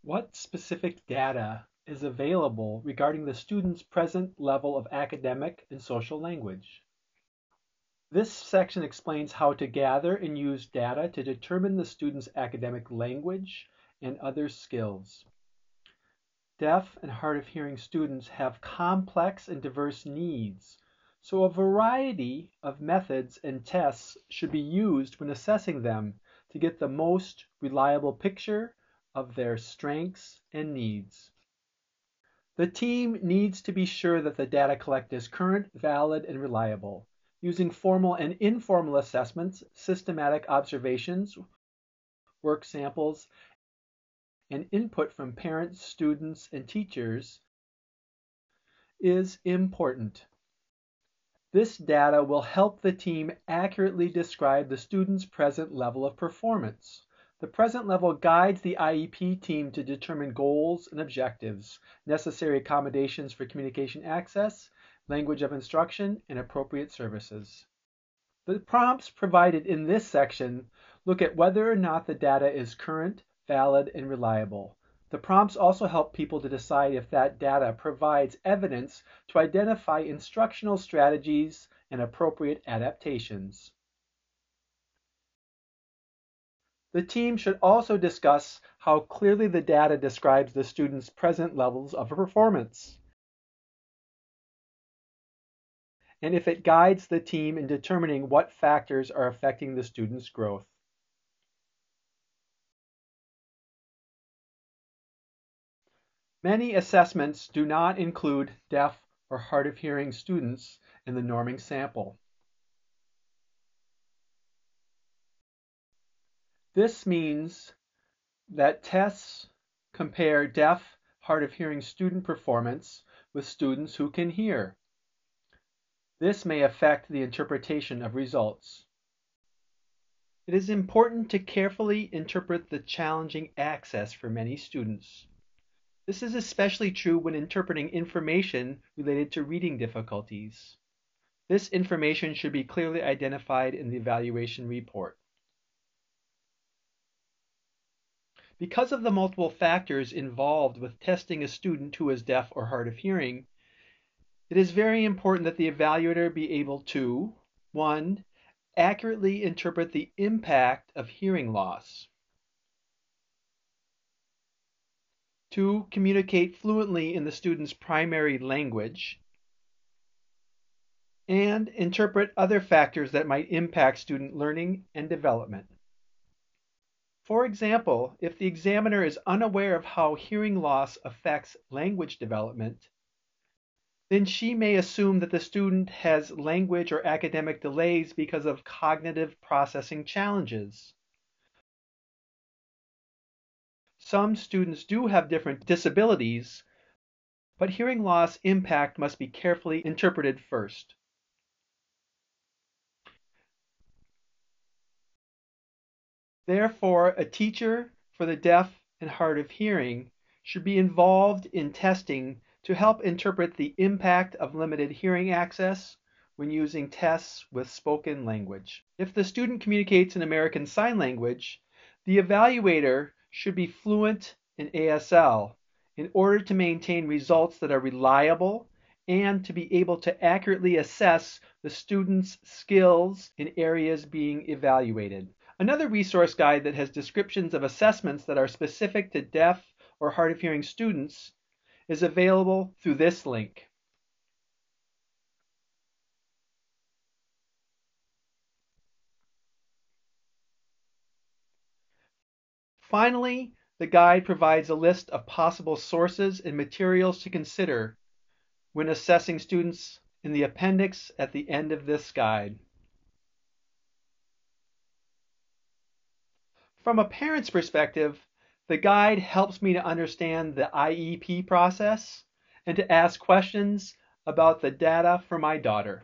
What specific data is available regarding the student's present level of academic and social language? This section explains how to gather and use data to determine the student's academic language and other skills. Deaf and hard of hearing students have complex and diverse needs, so a variety of methods and tests should be used when assessing them to get the most reliable picture of their strengths and needs. The team needs to be sure that the data collected is current, valid, and reliable, using formal and informal assessments, systematic observations, work samples, and input from parents, students, and teachers is important. This data will help the team accurately describe the student's present level of performance. The present level guides the IEP team to determine goals and objectives, necessary accommodations for communication access, language of instruction, and appropriate services. The prompts provided in this section look at whether or not the data is current, valid, and reliable. The prompts also help people to decide if that data provides evidence to identify instructional strategies and appropriate adaptations. The team should also discuss how clearly the data describes the student's present levels of performance, and if it guides the team in determining what factors are affecting the student's growth. Many assessments do not include deaf or hard of hearing students in the norming sample. This means that tests compare deaf, hard of hearing student performance with students who can hear. This may affect the interpretation of results. It is important to carefully interpret the challenging access for many students. This is especially true when interpreting information related to reading difficulties. This information should be clearly identified in the evaluation report. Because of the multiple factors involved with testing a student who is deaf or hard of hearing, it is very important that the evaluator be able to, 1, accurately interpret the impact of hearing loss. 2, communicate fluently in the student's primary language. And interpret other factors that might impact student learning and development. For example, if the examiner is unaware of how hearing loss affects language development, then she may assume that the student has language or academic delays because of cognitive processing challenges. Some students do have different disabilities, but hearing loss impact must be carefully interpreted first. Therefore, a teacher for the deaf and hard of hearing should be involved in testing to help interpret the impact of limited hearing access when using tests with spoken language. If the student communicates in American Sign Language, the evaluator should be fluent in ASL in order to maintain results that are reliable and to be able to accurately assess the student's skills in areas being evaluated. Another resource guide that has descriptions of assessments that are specific to deaf or hard of hearing students is available through this link. Finally, the guide provides a list of possible sources and materials to consider when assessing students in the appendix at the end of this guide. From a parent's perspective, the guide helps me to understand the IEP process and to ask questions about the data for my daughter.